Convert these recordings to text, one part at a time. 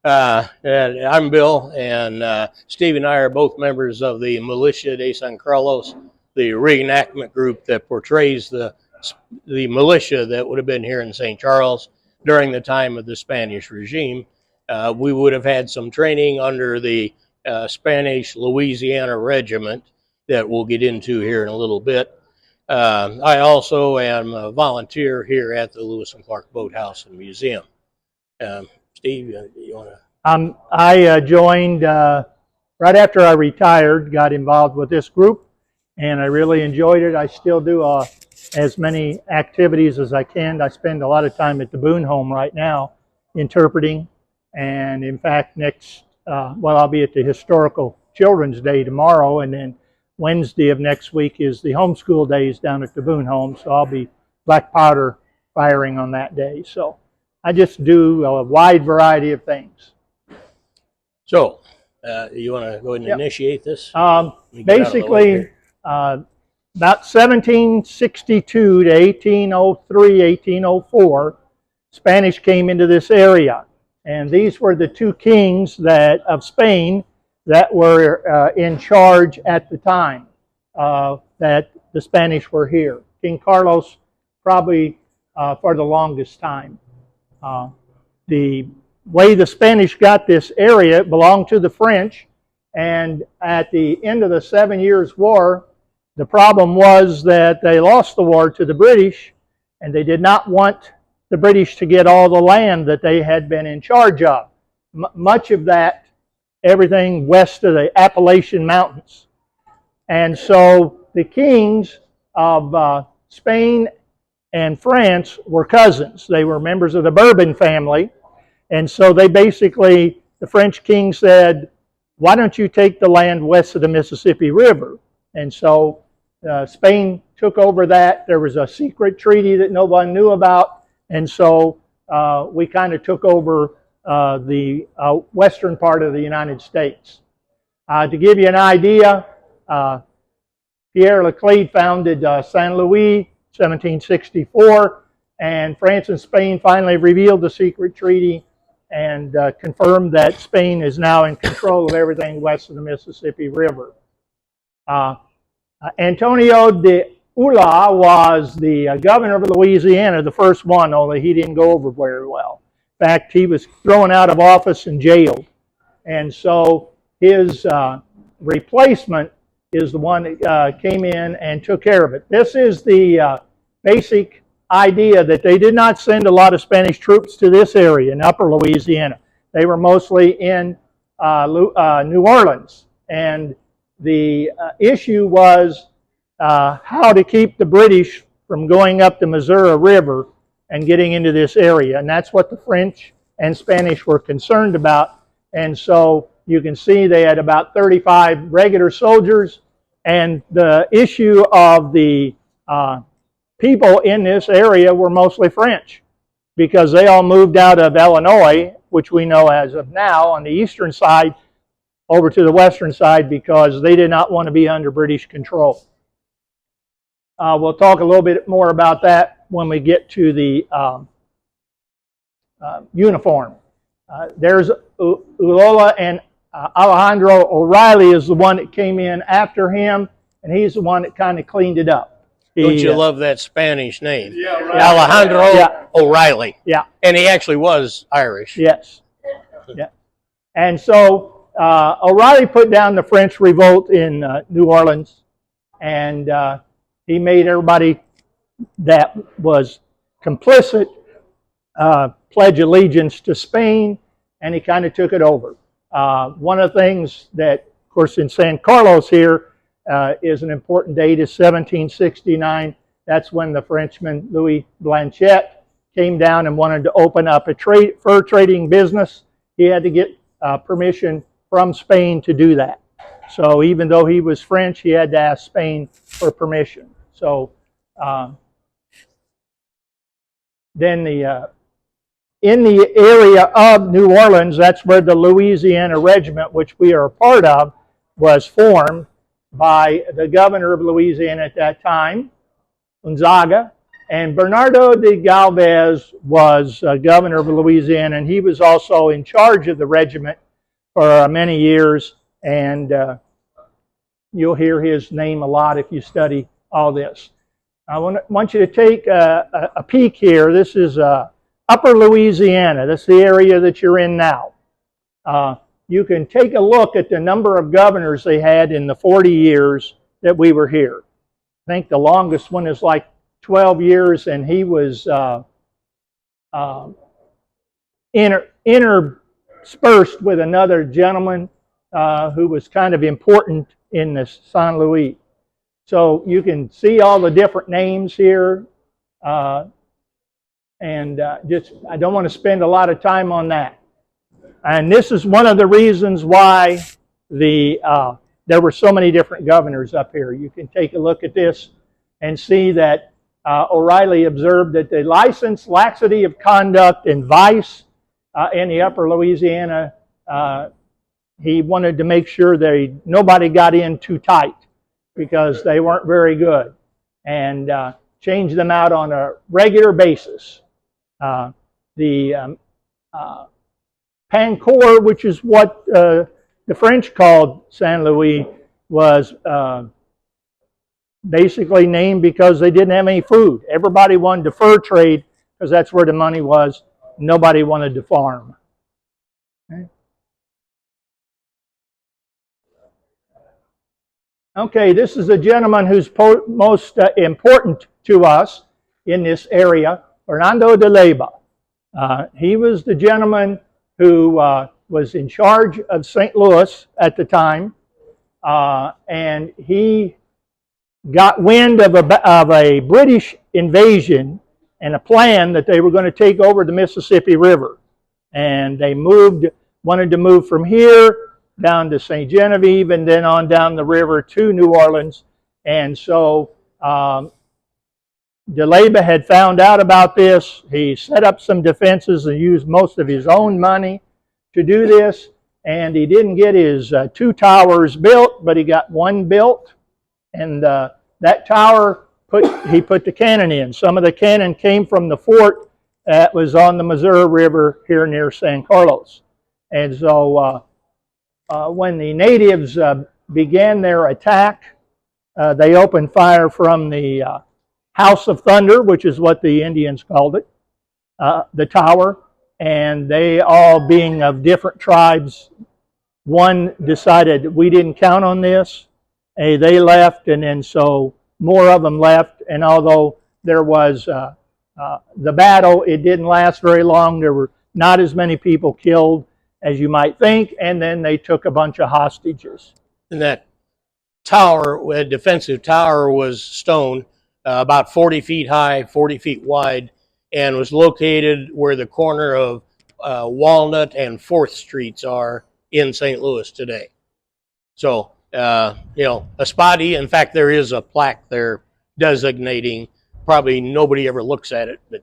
And I'm Bill, and Steve and I are both members of the Militia de San Carlos, the reenactment group that portrays the militia that would have been here in St. Charles during the time of the Spanish regime. We would have had some training under the Spanish Louisiana Regiment that we'll get into here in a little bit. I also am a volunteer here at the Lewis and Clark Boathouse and Museum. Steve, you want to? I joined right after I retired, got involved with this group, and I really enjoyed it. I still do as many activities as I can. I spend a lot of time at the Boone home right now interpreting, and in fact I'll be at the Historical Children's Day tomorrow, and then Wednesday of next week is the homeschool days down at the Boone home, so I'll be black powder firing on that day. So I just do a wide variety of things. So, you want to go ahead and initiate this? Basically, about 1762 to 1803, 1804, Spanish came into this area. And these were the two kings of Spain that were in charge at the time that the Spanish were here. King Carlos probably for the longest time. The way the Spanish got this area, it belonged to the French, and at the end of the 7 Years' War, the problem was that they lost the war to the British, and they did not want the British to get all the land that they had been in charge of. Much of that, everything west of the Appalachian Mountains. And so the kings of Spain and France were cousins. They were members of the Bourbon family. And so they basically, the French king said, why don't you take the land west of the Mississippi River? And so Spain took over that. There was a secret treaty that no one knew about. And so we kind of took over the western part of the United States. To give you an idea, Pierre Leclerc founded Saint Louis 1764, and France and Spain finally revealed the secret treaty and confirmed that Spain is now in control of everything west of the Mississippi River. Antonio de Ula was the governor of Louisiana, the first one, although he didn't go over very well. In fact, he was thrown out of office and jailed. And so his replacement is the one that came in and took care of it. This is the basic idea that they did not send a lot of Spanish troops to this area in upper Louisiana. They were mostly in New Orleans. And the issue was how to keep the British from going up the Missouri River and getting into this area. And that's what the French and Spanish were concerned about. And so you can see they had about 35 regular soldiers. And the issue of the people in this area were mostly French, because they all moved out of Illinois, which we know as of now, on the eastern side, over to the western side, because they did not want to be under British control. We'll talk a little bit more about that when we get to the uniform. There's Ulloa, and Alejandro O'Reilly is the one that came in after him, and he's the one that kind of cleaned it up. Don't you love that Spanish name? Yeah, right. Alejandro O'Reilly. Yeah. And he actually was Irish. Yes. Yeah. And so O'Reilly put down the French revolt in New Orleans, and he made everybody that was complicit pledge allegiance to Spain, and he kind of took it over. One of the things that, of course, in San Carlos here is an important date is 1769. That's when the Frenchman Louis Blanchet came down and wanted to open up a fur trading business. He had to get permission from Spain to do that. So even though he was French, he had to ask Spain for permission. So then in the area of New Orleans, that's where the Louisiana Regiment, which we are a part of, was formed by the governor of Louisiana at that time, Gonzaga, And Bernardo de Galvez was governor of Louisiana, and he was also in charge of the regiment for many years. And you'll hear his name a lot if you study all this. I want you to take a peek here. This is Upper Louisiana. That's the area that you're in now. You can take a look at the number of governors they had in the 40 years that we were here. I think the longest one is like 12 years, and he was interspersed with another gentleman who was kind of important in the San Luis. So you can see all the different names here, and I don't want to spend a lot of time on that. And this is one of the reasons why there were so many different governors up here. You can take a look at this and see that O'Reilly observed that the license, laxity of conduct, and vice in the Upper Louisiana, he wanted to make sure that nobody got in too tight because they weren't very good, and changed them out on a regular basis. The Pancourt, which is what the French called Saint Louis, was basically named because they didn't have any food. Everybody wanted to fur trade because that's where the money was. Nobody wanted to farm. Okay, this is a gentleman who's most important to us in this area, Fernando de Leyva. He was the gentleman who was in charge of St. Louis at the time, and he got wind of a British invasion and a plan that they were going to take over the Mississippi River. And they wanted to move from here down to St. Genevieve and then on down the river to New Orleans. And so de Leyva had found out about this. He set up some defenses and used most of his own money to do this. And he didn't get his 2 towers built, but he got 1 built. And that tower, he put the cannon in. Some of the cannon came from the fort that was on the Missouri River here near San Carlos. And so when the natives began their attack, they opened fire from the House of Thunder, which is what the Indians called it, the tower, and they all being of different tribes, one decided we didn't count on this. They left, and then so more of them left, and although there was the battle, it didn't last very long. There were not as many people killed as you might think, and then they took a bunch of hostages. And that tower, a defensive tower, was stone, about 40 feet high, 40 feet wide, and was located where the corner of Walnut and 4th Streets are in St. Louis today. So, a spotty, in fact, there is a plaque there designating, probably nobody ever looks at it, but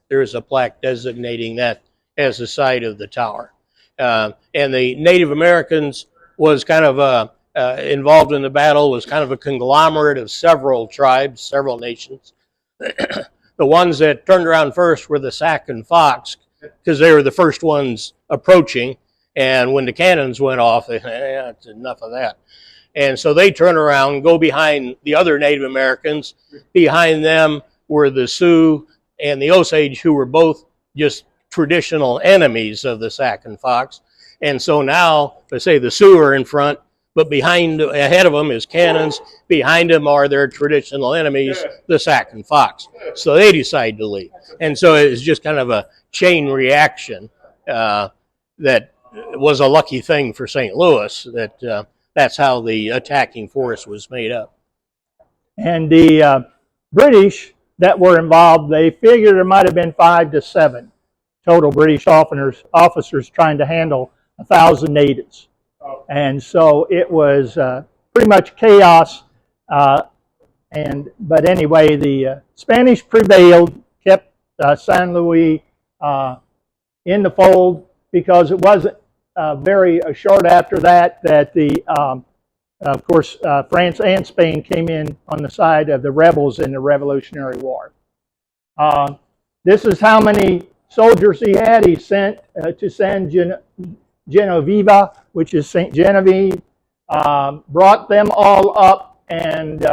there is a plaque designating that as the site of the tower. And the Native Americans was kind of involved in the battle, was kind of a conglomerate of several tribes, several nations. The ones that turned around first were the Sac and Fox, because they were the first ones approaching. And when the cannons went off, they said, it's enough of that. And so they turn around and go behind the other Native Americans. Behind them were the Sioux and the Osage, who were both just traditional enemies of the Sac and Fox. And so now, they say the Sioux are in front, but ahead of them is cannons. Behind them are their traditional enemies, the Sac and Fox. So they decide to leave. And so it's just kind of a chain reaction that was a lucky thing for St. Louis, that that's how the attacking force was made up. And the British that were involved, they figured there might have been 5 to 7 total British officers trying to handle 1,000 natives. And so it was pretty much chaos. But anyway, the Spanish prevailed, kept San Luis in the fold, because it wasn't very short after that of course, France and Spain came in on the side of the rebels in the Revolutionary War. This is how many soldiers he had. He sent to San Genoveva, which is St. Genevieve, brought them all up, and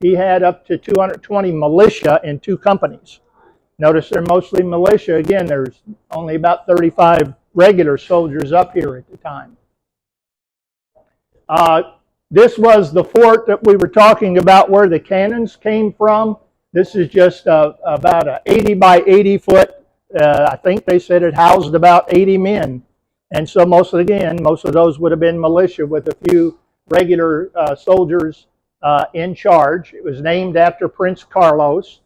he had up to 220 militia in 2 companies. Notice they're mostly militia. Again, there's only about 35 regular soldiers up here at the time. This was the fort that we were talking about where the cannons came from. This is just about an 80 by 80 foot. I think they said it housed about 80 men. And so most of those would have been militia with a few regular soldiers in charge. It was named after Prince Carlos,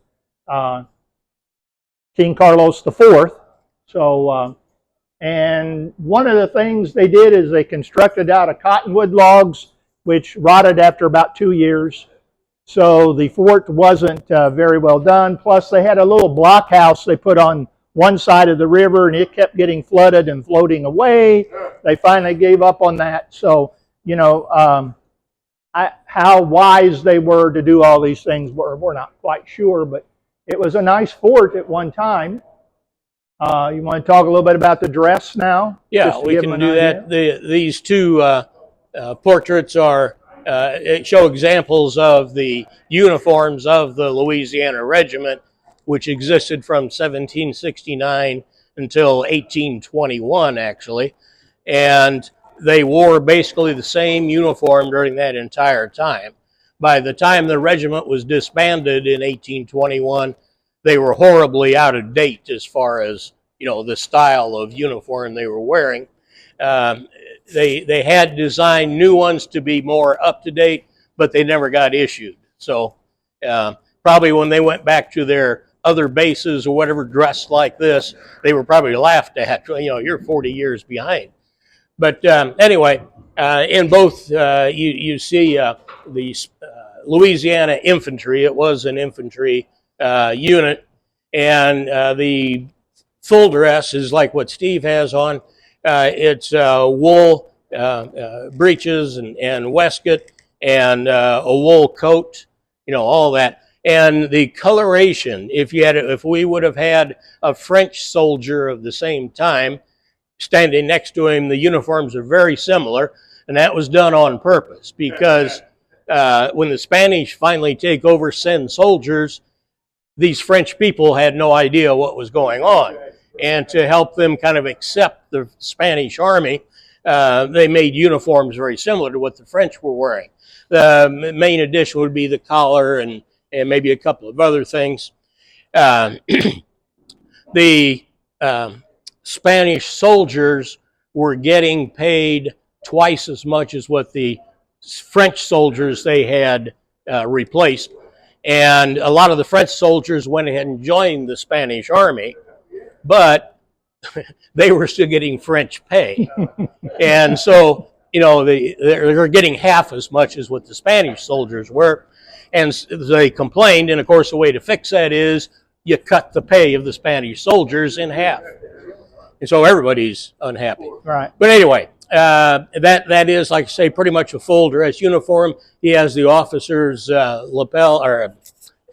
King Carlos IV. So, and one of the things they did is they constructed out of cottonwood logs, which rotted after about 2 years. So the fort wasn't very well done. Plus, they had a little blockhouse they put on one side of the river, and it kept getting flooded and floating away. They finally gave up on that. So, you know, how wise they were to do all these things, we're not quite sure, but it was a nice fort at one time. You want to talk a little bit about the dress now? Yeah, we can do that. These 2 portraits are show examples of the uniforms of the Louisiana Regiment, which existed from 1769 until 1821, actually. And they wore basically the same uniform during that entire time. By the time the regiment was disbanded in 1821, they were horribly out of date as far as, you know, the style of uniform they were wearing. They had designed new ones to be more up to date, but they never got issued. So probably when they went back to their other bases or whatever dressed like this, they were probably laughed at. You know, you're 40 years behind. But anyway, in both you see the Louisiana infantry. It was an infantry unit, and the full dress is like what Steve has on. It's wool breeches and waistcoat and a wool coat, you know, all that. And the coloration, if we would have had a French soldier of the same time standing next to him, the uniforms are very similar, and that was done on purpose because when the Spanish finally take over, send soldiers, these French people had no idea what was going on. And to help them kind of accept the Spanish army, they made uniforms very similar to what the French were wearing. The main addition would be the collar and maybe a couple of other things. The Spanish soldiers were getting paid twice as much as what the French soldiers they had replaced. And a lot of the French soldiers went ahead and joined the Spanish army, but they were still getting French pay. And so, you know, they're getting half as much as what the Spanish soldiers were. And they complained, and of course the way to fix that is you cut the pay of the Spanish soldiers in half. And so everybody's unhappy. Right. But anyway, that is, like I say, pretty much a full dress uniform. He has the officer's lapel or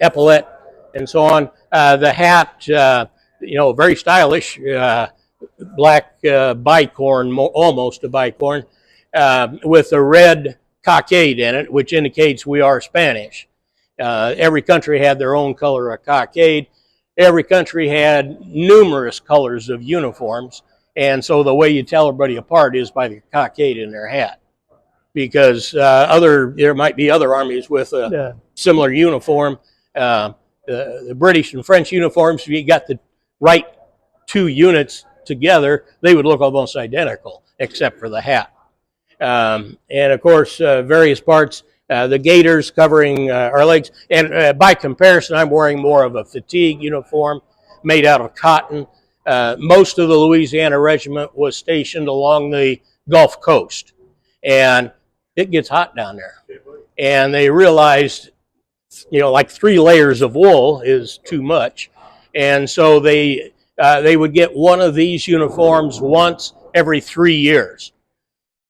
epaulette and so on. The hat, you know, very stylish, black bicorn, almost a bicorn, with a red cockade in it, which indicates we are Spanish. Every country had their own color of cockade. Every country had numerous colors of uniforms, and so the way you tell everybody apart is by the cockade in their hat. Because there might be other armies with a similar uniform. The British and French uniforms, if you got the right 2 units together, they would look almost identical, except for the hat. And of course, various parts, the gaiters covering our legs. And by comparison, I'm wearing more of a fatigue uniform made out of cotton. Most of the Louisiana Regiment was stationed along the Gulf Coast. And it gets hot down there. And they realized, you know, like 3 layers of wool is too much. And so they would get one of these uniforms once every 3 years.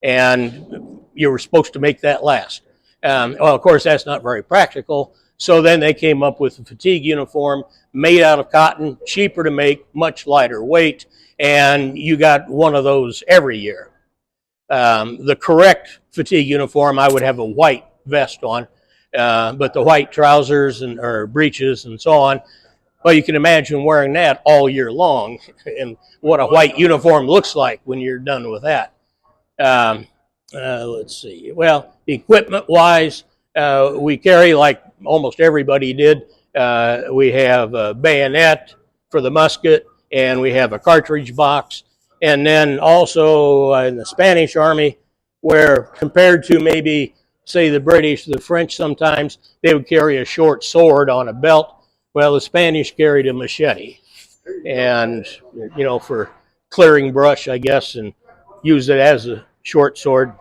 And you were supposed to make that last. Well, of course, that's not very practical. So then they came up with a fatigue uniform made out of cotton, cheaper to make, much lighter weight, and you got one of those every year. The correct fatigue uniform, I would have a white vest on, but the white trousers or breeches and so on, well, you can imagine wearing that all year long and what a white uniform looks like when you're done with that. Let's see. Well, equipment-wise, we carry, like almost everybody did, we have a bayonet for the musket, and we have a cartridge box. And then also in the Spanish Army, where compared to maybe, say, the British, the French sometimes, they would carry a short sword on a belt. Well, the Spanish carried a machete, and, you know, for clearing brush, I guess, and use it as a short sword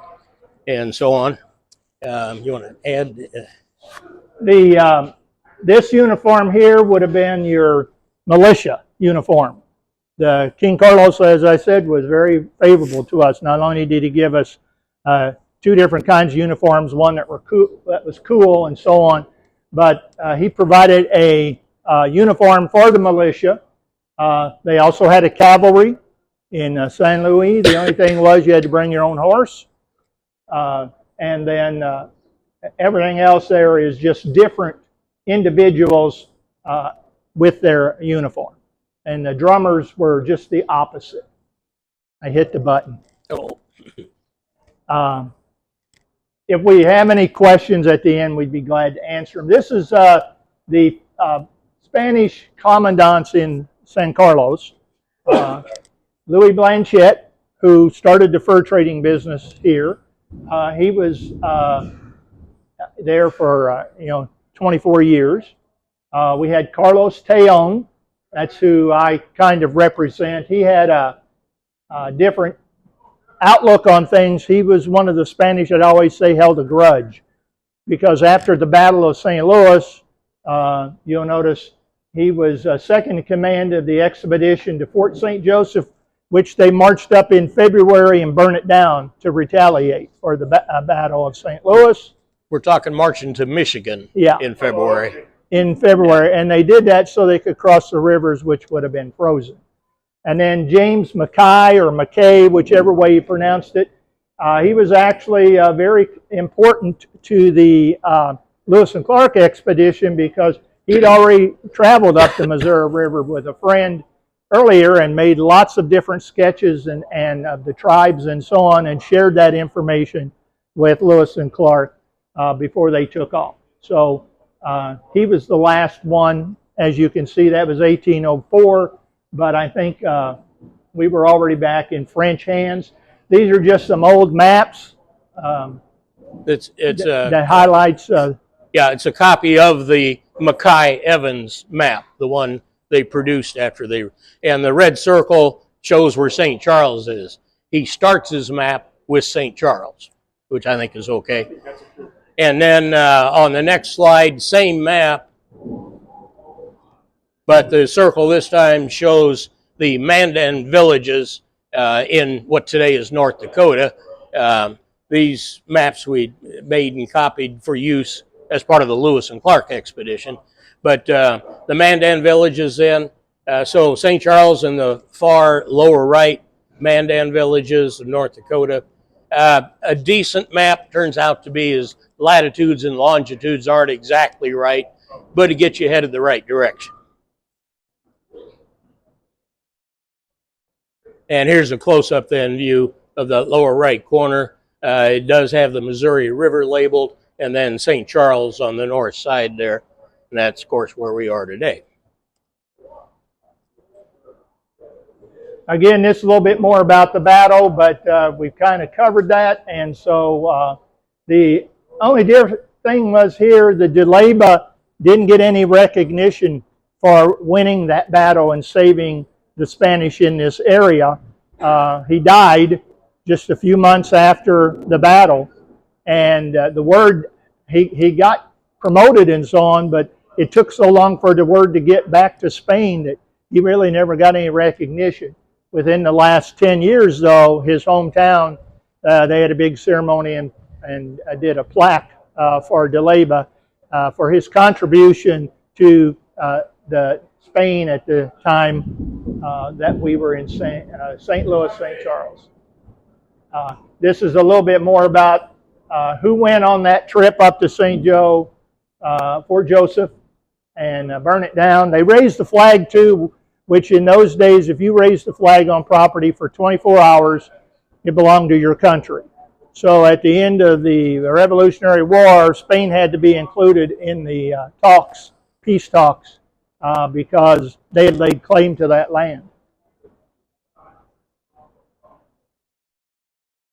and so on. You want to add? This uniform here would have been your militia uniform. The King Carlos, as I said, was very favorable to us. Not only did he give us two different kinds of uniforms, one that was cool and so on, but he provided a uniform for the militia. They also had a cavalry in San Luis. The only thing was you had to bring your own horse. And then everything else there is just different individuals with their uniform. And the drummers were just the opposite. I hit the button. If we have any questions at the end, we'd be glad to answer them. This is the Spanish commandants in San Carlos. Louis Blanchette, who started the fur trading business here. He was there for 24 years. We had Carlos Tejon. That's who I kind of represent. He had a different outlook on things. He was one of the Spanish that always say held a grudge, because after the Battle of St. Louis, you'll notice he was second in command of the expedition to Fort St. Joseph, which they marched up in February and burned it down to retaliate for the Battle of St. Louis. We're talking marching to Michigan in February. In February, and they did that so they could cross the rivers, which would have been frozen. And then James Mackay, or Mackay, whichever way you pronounced it, he was actually very important to the Lewis and Clark expedition, because he'd already traveled up the Missouri River with a friend earlier and made lots of different sketches and of the tribes and so on, and shared that information with Lewis and Clark before they took off. So he was the last one. As you can see, that was 1804, but I think we were already back in French hands. These are just some old maps that highlights. It's a copy of the Mackay-Evans map, the one they produced after they, and the red circle shows where St. Charles is. He starts his map with St. Charles, which I think is okay. And then on the next slide, same map, but the circle this time shows the Mandan villages in what today is North Dakota. These maps we made and copied for use as part of the Lewis and Clark expedition. But the Mandan villages then, so St. Charles in the far lower right, Mandan villages of North Dakota. A decent map turns out to be his latitudes and longitudes aren't exactly right, but it gets you headed the right direction. And here's a close-up then view of the lower right corner. It does have the Missouri River labeled, and then St. Charles on the north side there. And that's, of course, where we are today. Again, this is a little bit more about the battle, but we've kind of covered that. And so the only different thing was here, the Deleba didn't get any recognition for winning that battle and saving the Spanish in this area. He died just a few months after the battle. And the word, he got promoted and so on, but it took so long for the word to get back to Spain that he really never got any recognition. Within the last 10 years, though, his hometown, they had a big ceremony and did a plaque for Deleba for his contribution to the Spain at the time that we were in St. Louis, St. Charles. This is a little bit more about who went on that trip up to St. Joe, Fort Joseph, and burn it down. They raised the flag too, which in those days, if you raised the flag on property for 24 hours, it belonged to your country. So at the end of the Revolutionary War, Spain had to be included in the talks, peace talks, because they had laid claim to that land.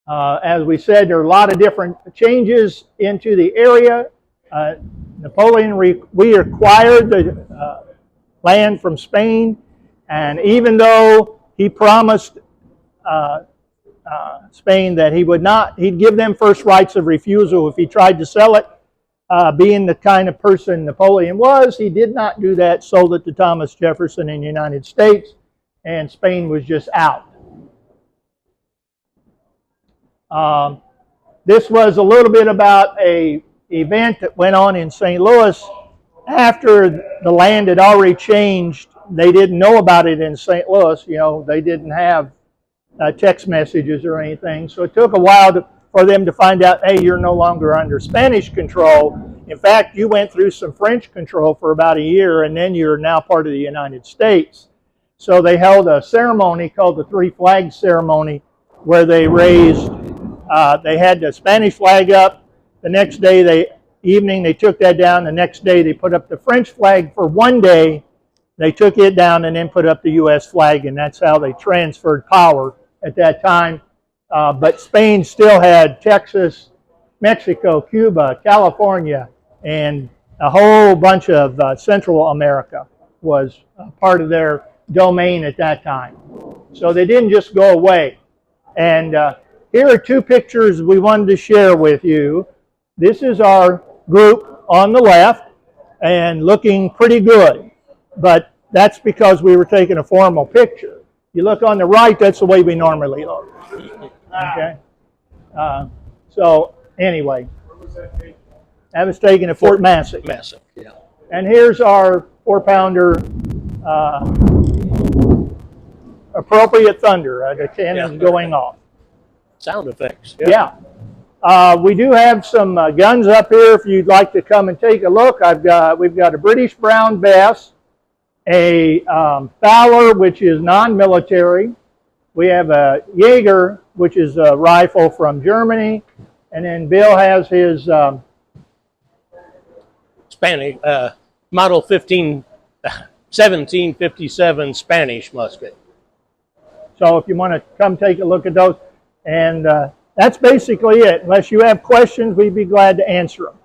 As we said, there are a lot of different changes into the area. Napoleon reacquired the land from Spain, and even though he promised Spain that he'd give them first rights of refusal if he tried to sell it, being the kind of person Napoleon was, he did not do that, sold it to Thomas Jefferson in the United States, and Spain was just out. This was a little bit about an event that went on in St. Louis after the land had already changed. They didn't know about it in St. Louis. You know, they didn't have text messages or anything. So it took a while for them to find out, hey, you're no longer under Spanish control. In fact, you went through some French control for about a year, and then you're now part of the United States. So they held a ceremony called the Three Flags Ceremony, where they raised, they had the Spanish flag up. The next day, evening, they took that down. The next day, they put up the French flag for one day. They took it down and then put up the U.S. flag, and that's how they transferred power at that time. But Spain still had Texas, Mexico, Cuba, California, and a whole bunch of Central America was part of their domain at that time. So they didn't just go away. And here are two pictures we wanted to share with you. This is our group on the left and looking pretty good. But that's because we were taking a formal picture. You look on the right, that's the way we normally look. Okay? So anyway, that was taken at Fort Massac. Massac, yeah. And here's our 4-pounder appropriate thunder, the cannons going off. Sound effects. Yeah. We do have some guns up here if you'd like to come and take a look. We've got a British Brown Bess, a Fowler, which is non-military. We have a Jaeger, which is a rifle from Germany. And then Bill has his Spanish, model 1757 Spanish musket. So if you want to come take a look at those. And that's basically it. Unless you have questions, we'd be glad to answer them.